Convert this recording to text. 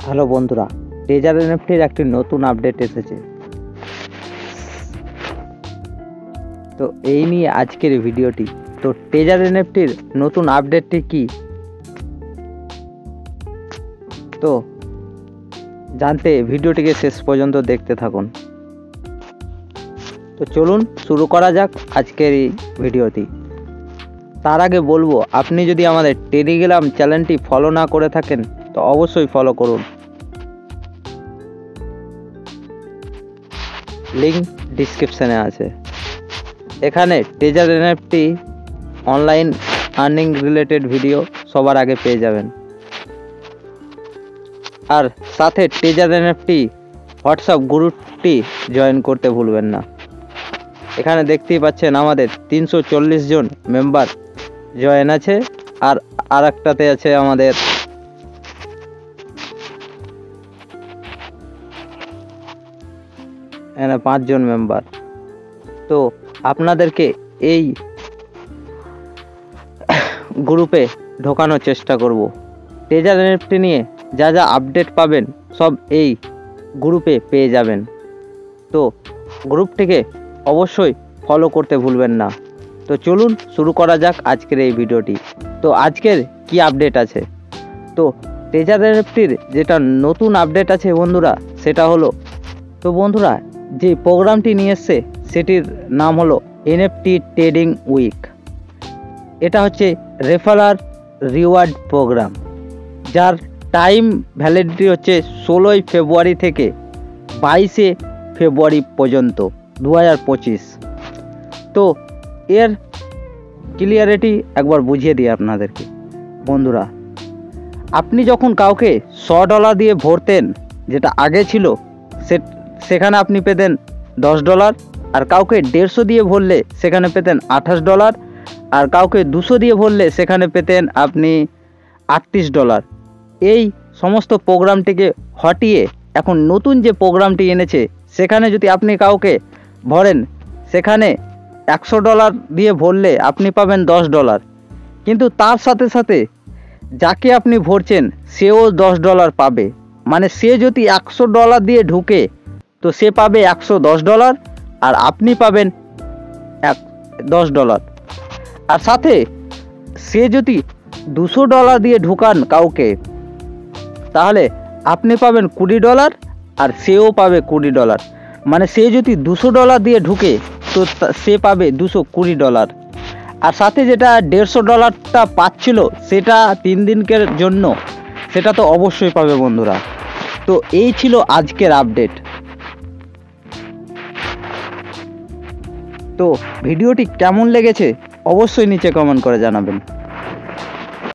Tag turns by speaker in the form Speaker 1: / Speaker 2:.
Speaker 1: Hello বন্ধুরা, treasure এনএফটির একটি নতুন আপডেট এসেছে। তো এই নিয়ে আজকের ভিডিওটি। তো ট্রেজার এনএফটির নতুন আপডেটটি কি, তো জানতে ভিডিওটিকে শেষ পর্যন্ত দেখতে থাকুন। তো চলুন শুরু করা যাক আজকের এই ভিডিওটি। তার আগে বলবো, আপনি যদি আমাদের টেলিগ্রাম চ্যানেলটি ফলো না করে থাকেন তো অবশ্যই ফলো করুন, লিঙ্ক ডিসক্রিপশানে আছে। এখানে treasure NFT online earning related video সবার আগে পেয়ে যাবেন। আর সাথে ট্রেজার এনএফটি হোয়াটসঅ্যাপ গ্রুপটি জয়েন করতে ভুলবেন না। এখানে দেখতেই পাচ্ছেন আমাদের 340 জন মেম্বার জয়েন আছে, আর আরেকটাতে আছে আমাদের এখানে 5 জন মেম্বার। তো আপনাদেরকে এই গ্রুপে ঢোকানোর চেষ্টা করব। ট্রেজার এনএফটি নিয়ে যা যা আপডেট পাবেন সব এই গ্রুপে পেয়ে যাবেন। তো গ্রুপটিকে অবশ্যই ফলো করতে ভুলবেন না। তো চলুন শুরু করা যাক আজকের এই ভিডিওটি। তো আজকের কি আপডেট আছে, তো ট্রেজার এনএফটির যেটা নতুন আপডেট আছে বন্ধুরা, সেটা হলো, তো বন্ধুরা যে প্রোগ্রামটি নিয়ে এসছে সেটির নাম হলো এনএফটি ট্রেডিং উইক। এটা হচ্ছে রেফারাল রিওয়ার্ড প্রোগ্রাম, যার টাইম ভ্যালিডিটি হচ্ছে 16 ফেব্রুয়ারি থেকে 22 ফেব্রুয়ারি পর্যন্ত 2025। তো এর ক্লিয়ারিটি একবার বুঝিয়ে দিই আপনাদেরকে বন্ধুরা। আপনি যখন কাউকে $100 দিয়ে ভরতেন, যেটা আগে ছিল, সেখানে আপনি পেতেন $10, আর কাউকে 150 দিয়ে ভরলে সেখানে পেতেন $28, আর কাউকে 200 দিয়ে ভরলে সেখানে পেতেন আপনি $38। এই সমস্ত প্রোগ্রামটিকে হটিয়ে এখন নতুন যে প্রোগ্রামটি এনেছে, সেখানে যদি আপনি কাউকে ভরেন, সেখানে $100 দিয়ে ভরলে আপনি পাবেন $10, কিন্তু তার সাথে সাথে যাকে আপনি ভরছেন সেও $10 পাবে। মানে সে যদি $100 দিয়ে ঢুকে তো সে পাবে $110, আর আপনি পাবেন $10। আর সাথে সে যদি $200 দিয়ে ঢুকান কাউকে, তাহলে আপনি পাবেন $20 আর সেও পাবে $20। মানে সে যদি $200 দিয়ে ঢুকে তো সে পাবে $220। আর সাথে যেটা $150টা পাচ্ছিল সেটা 3 দিনের জন্য, সেটা তো অবশ্যই পাবে বন্ধুরা। তো এই ছিল আজকের আপডেট। তো ভিডিওটি কেমন লেগেছে অবশ্যই নিচে কমেন্ট করে জানাবেন।